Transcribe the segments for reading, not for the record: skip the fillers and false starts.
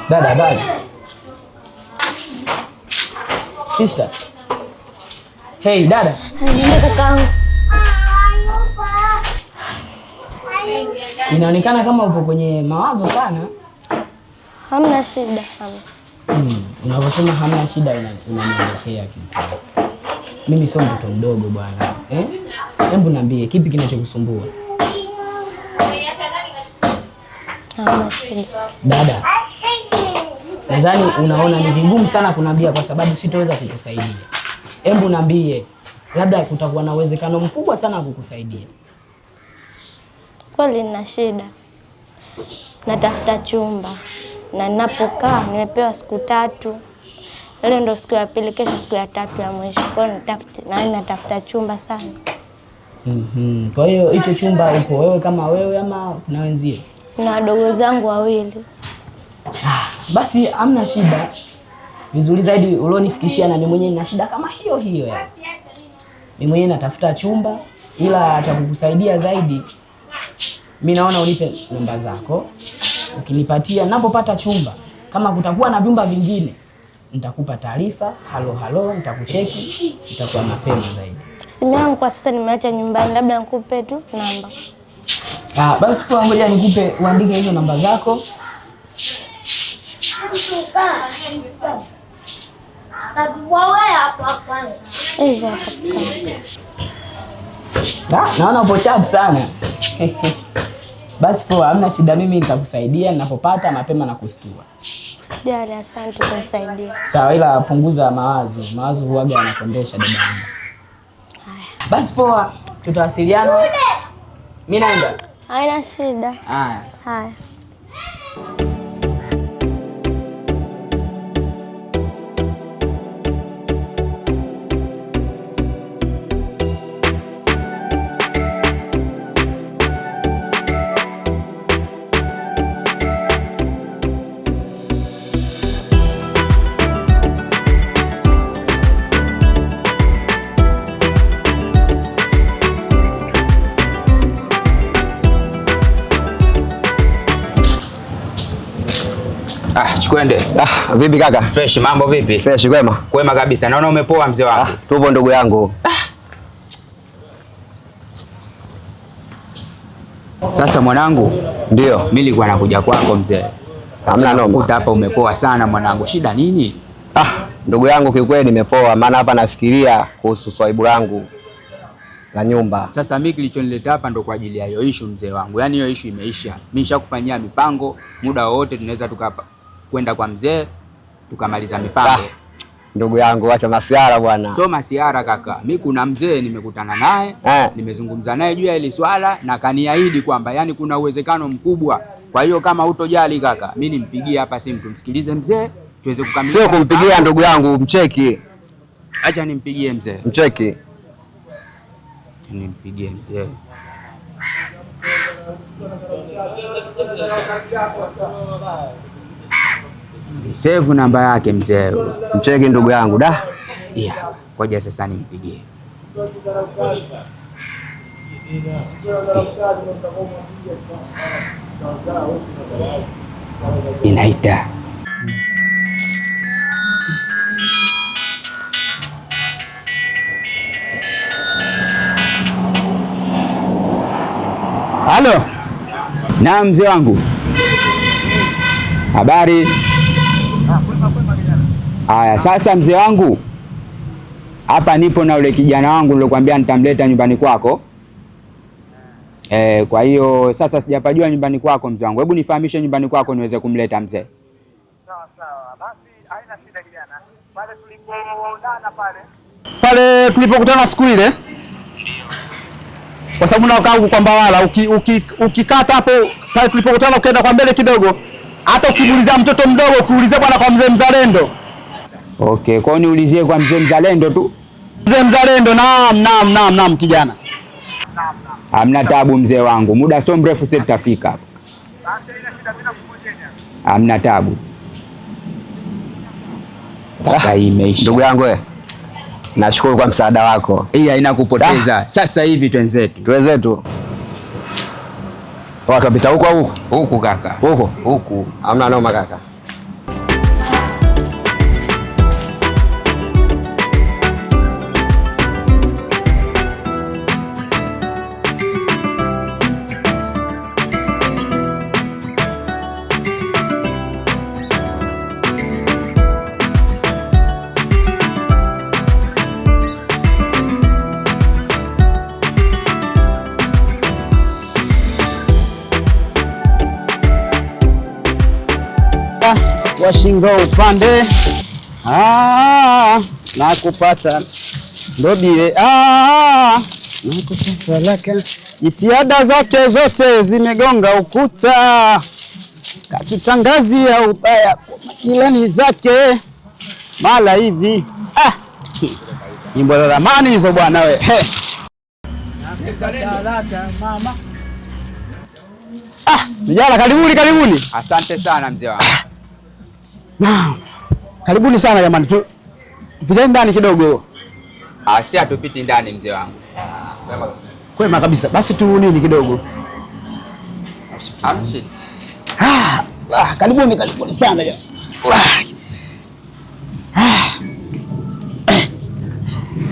Dada, habari? Sister. Hey, dada. Nenda kakaangu. Inaonekana kama upo kwenye mawazo sana. Hamna shida. Unaposema hamna shida unanielekea kitu. Mimi sio mtoto mdogo bwana. Hebu niambie kipi kinachokusumbua? Hamna shida. Dada. Nadhani unaona ni vigumu sana kuniambia kwa sababu sitoweza kukusaidia. Hebu niambie, labda kutakuwa na uwezekano mkubwa sana kukusaidia. Kweli nina shida. Natafuta chumba na ninapokaa nimepewa siku 3. Leo ndo siku ya pili, kesho siku ya 3 ya mwisho. Kwa hiyo natafuta chumba sana. Kwa hiyo hicho chumba upo wewe kama wewe ama kuna wenzie? Kuna wadogo zangu 2. Basi hamna shida. Vizuri zaidi ulionifikishia na mimi mwenyewe nina shida kama hiyo ya. Mimi mwenyewe natafuta chumba ila cha kukusaidia zaidi mimi naona unipe namba zako. Ukinipatia ninapopata chumba kama kutakuwa na vyumba vingine nitakupa taarifa, halo nitakucheki, itakuwa mapema zaidi. Simu yangu kwa sasa nimeacha nyumbani, labda nikupe tu namba. Basi kwa ngoja nikupe uandike hizo namba zako. Naona upo chapu sana. Basi poa, hamna shida, mimi nitakusaidia ninapopata mapema na kustua. Usijali, asante kunisaidia. Sawa, ila punguza mawazo. Mawazo huaga yanakondesha dada yangu. Basi poa, tutawasiliana. Mimi naenda. Haina shida. Haya. Chikwende. Vipi kaka? Fresh, mambo vipi? Fresh, kwema. Kwema kabisa. Naona umepoa mzee wangu. Tupo ndugu yangu. Sasa mwanangu, ndio mimi nilikuwa nakuja kwako mzee. Hamna noma. Kuta hapa umepoa sana mwanangu. Shida nini? Ndugu yangu kikweli nimepoa, maana hapa nafikiria kuhusu swaibu langu la nyumba. Sasa mimi kilichonileta hapa ndo kwa ajili ya hiyo issue mzee wangu. Yaani hiyo issue imeisha. Mimi nishakufanyia mipango, muda wote tunaweza kwenda kwa mzee tukamaliza mipango. Ndugu yangu acha masiara bwana. So masiara kaka. Mimi kuna mzee nimekutana naye, nimezungumza naye juu ya hili swala na kaniahidi kwamba yani kuna uwezekano mkubwa. Kwa hiyo kama hutojali kaka, mimi nimpigie hapa simu tumsikilize mzee tuweze kukamilisha. Sio kumpigia ndugu yangu, mcheki. Acha nimpigie mzee. Mcheki. Nimpigie mzee. Save namba yake mzee. Mcheki ndugu yangu da. Ngoja sasa nimpigie. Inaita. Halo. Naam mzee wangu. Habari? Haya, sasa mzee wangu, hapa nipo na ule kijana wangu nilokuambia nitamleta nyumbani kwako. Kwa hiyo sasa sijapajua nyumbani kwako mzee wangu. Hebu nifahamishe nyumbani kwako niweze kumleta mzee. Sawa. Basi haina shida kijana. Pale tulipoonana pale tulipokutana siku ile. Kwa sababu nakaa kwamba wala ukikata hapo pale tulipokutana ukaenda kwa mbele kidogo, hata ukimuuliza mtoto mdogo ukiuliza bwana kwa mzee Mzalendo. Okay, kwa hiyo niulizie kwa mzee Mzalendo tu. Mzee Mzalendo, naam kijana. Hamna tabu mzee wangu. Muda sio mrefu sasa tutafika hapo. Hamna tabu. Kaka imeisha. Ndugu yangu nashukuru kwa msaada wako. Hii haina kupoteza. Sasa hivi twenzetu. Watu wapita huko au huku kaka? Huku. Huku. Hamna noma kaka. wa shingo upande, na kupata ndo bile, na kupata laka. Jitihada zake zote zimegonga ukuta, katutangazia ubaya kwa majirani zake. Mala hivi nyimbo za zamani hizo bwana we. Vijana karibuni. Asante sana mzee wangu. Naam. Karibuni sana jamani. Tupiteni ndani kidogo. Si atupiti ndani mzee wangu. Kwema kabisa. Basi tu nini kidogo. Amshi. Karibuni sana jamani.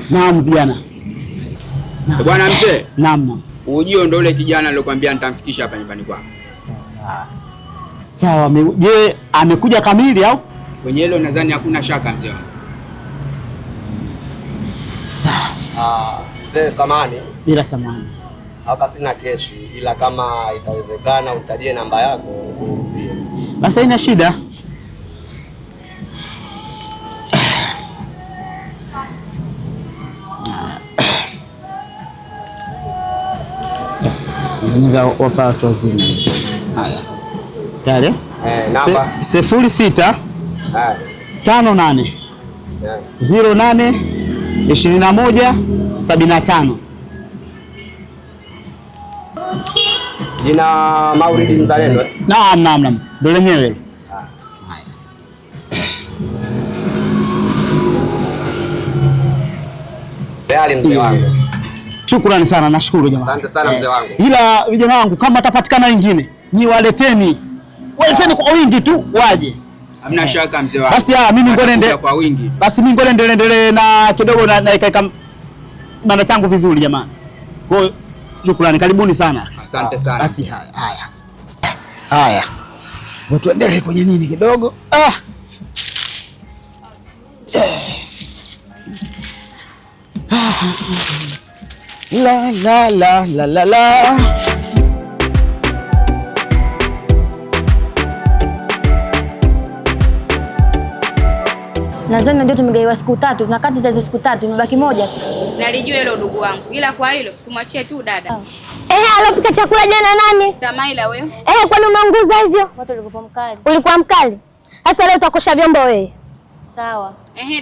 Naam vijana. Bwana mzee. Naam. Ujio ndio ule kijana aliyokuambia nitamfikisha hapa nyumbani kwako. Sawa. Je, amekuja kamili au? Kwenye hilo nadhani hakuna shaka mzee wangu. Sawa. Mzee samani. Bila samani. Hapa sina keshi, ila kama itawezekana utajie namba yako. Basi haina shida. Simeniga watu wazima. Haya. Tayari? Namba 06 58 08 21 75. Jina Maulidi Mzalendo. Naam. Ndio lenyewe. Tayari mzee wangu. Shukrani sana, nashukuru jamaa. Asante sana mzee wangu. Ila vijana wangu kama atapatikana wengine, nyi waleteni kwa wingi tu waje. Hamna shaka mzee wangu. Basi mimi ngoende kwa wingi. Basi mimi ngoende endelee na kidogo na ikaika banda changu vizuri jamani. Kwa hiyo shukrani, karibuni sana. Asante sana. Basi haya. Tuendelee kwenye nini kidogo. La. Nadhani ndio tumegaiwa siku 3 na kati za hizo siku 3 imebaki moja tu. Nalijua hilo ndugu wangu, ila kwa hilo tumwachie tu dada. Alopika chakula jana nani? Samaila wewe. Kwani umeunguza hivyo? Watu ulikuwa mkali. Ulikuwa mkali? Sasa leo utakosha vyombo wewe. Sawa.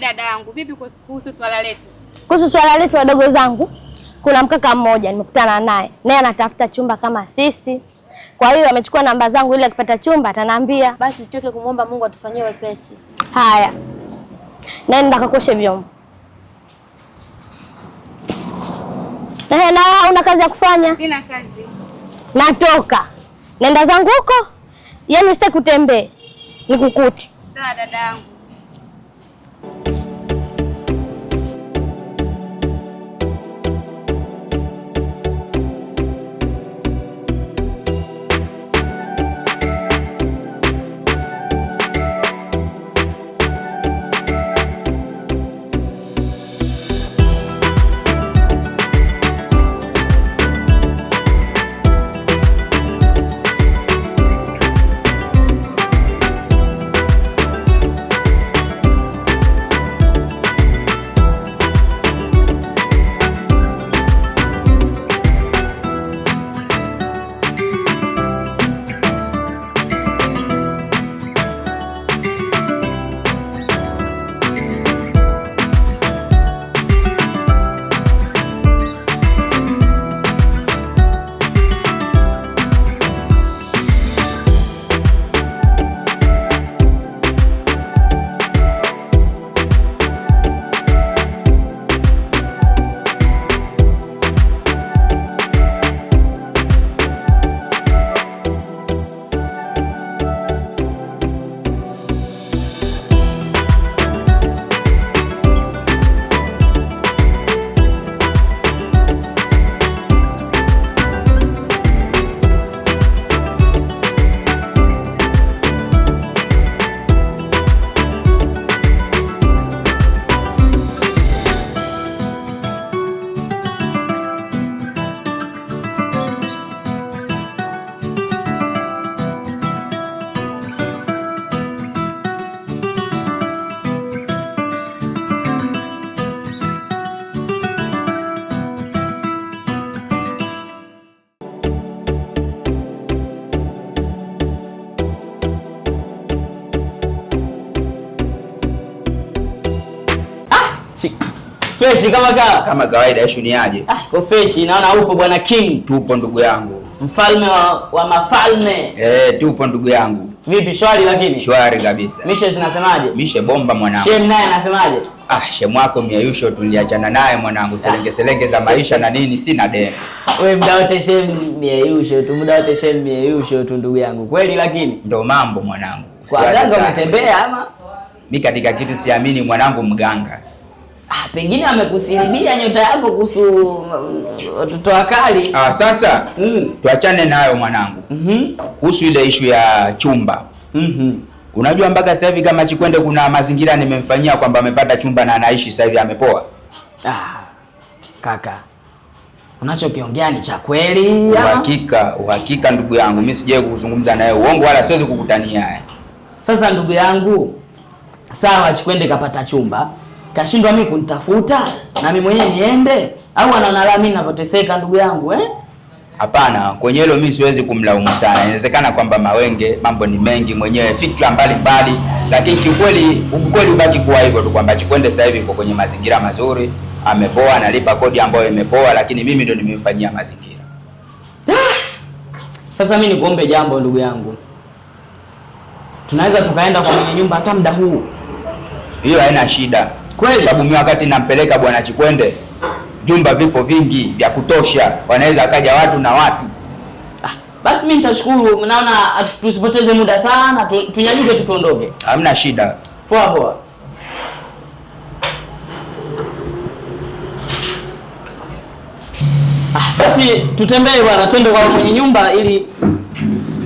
Dada yangu, vipi kuhusu swala letu? Kuhusu swala letu wadogo zangu, kuna mkaka mmoja nimekutana naye. Naye anatafuta chumba kama sisi. Kwa hiyo amechukua namba zangu ili akipata chumba ataniambia. Basi tutoke kumwomba Mungu atufanyie wepesi. Haya. Nenda kakoshe vyombo. Na una kazi ya kufanya? Sina kazi. Natoka. Nenda zangu huko. Yaani sitaki kutembea. Nikukuti. Sawa dada yangu. fresh kama kawaida. Issue ni aje? Kwa fresh, naona upo bwana King. Tupo ndugu yangu. Mfalme wa mafalme. Tupo ndugu yangu. Vipi shwari lakini? Shwari kabisa. Mishe zinasemaje? Mishe bomba mwanangu. Shem naye anasemaje? Shem wako miayusho tuliachana naye mwanangu, selenge za maisha na nini, sina deni. Wewe muda wote Shem miayusho tu, muda wote Shem miayusho tu ndugu yangu. Kweli lakini? Ndio mambo mwanangu. Kwa ganga umetembea ama? Mimi katika kitu siamini mwanangu mganga. Pengine amekusilibia nyota yako kuhusu watoto wakali. Sasa tuachane nayo mwanangu. Kuhusu ile issue ya chumba. Unajua mpaka sasa hivi kama Chikwende kuna mazingira nimemfanyia kwamba amepata chumba na anaishi sasa hivi amepoa. Kaka. Unachokiongea ni cha kweli? Uhakika ndugu yangu. Mimi sijaye kuzungumza naye uongo wala siwezi kukutania. Sasa ndugu yangu, sawa Chikwende kapata chumba, kashindwa mimi kunitafuta na mimi mwenyewe niende au anaona la mimi ninavyoteseka ndugu yangu Hapana, kwenye hilo mimi siwezi kumlaumu sana. Inawezekana kwamba Mawenge mambo ni mengi mwenyewe, fikra mbalimbali, lakini kiukweli ubaki kuwa hivyo tu kwamba Chikwende sasa hivi yuko kwenye mazingira mazuri, amepoa, analipa kodi ambayo imepoa, lakini mimi ndo nimemfanyia mazingira. Sasa mimi nikuombe jambo ndugu yangu. Tunaweza tukaenda kwa mwenye nyumba hata muda huu. Hiyo haina shida. Kweli? Sababu mimi wakati nampeleka bwana Chikwende, vyumba vipo vingi vya kutosha, wanaweza akaja watu na watu. Basi mimi nitashukuru, naona tusipoteze muda sana, tunyanyuke tuondoke. Hamna shida. Poa. Basi tutembee bwana, twende kwa mwenye nyumba ili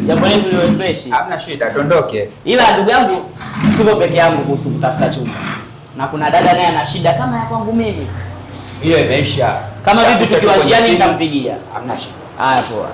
jambo letu liwe fresh. Hamna shida, tuondoke. Ila ndugu yangu, siko peke yangu kuhusu kutafuta chumba. Na kuna dada naye ana shida kama ya kwangu mimi. Hiyo imeisha. Kama vipi tukiwa njiani nitampigia. Hamna shida. Haya poa.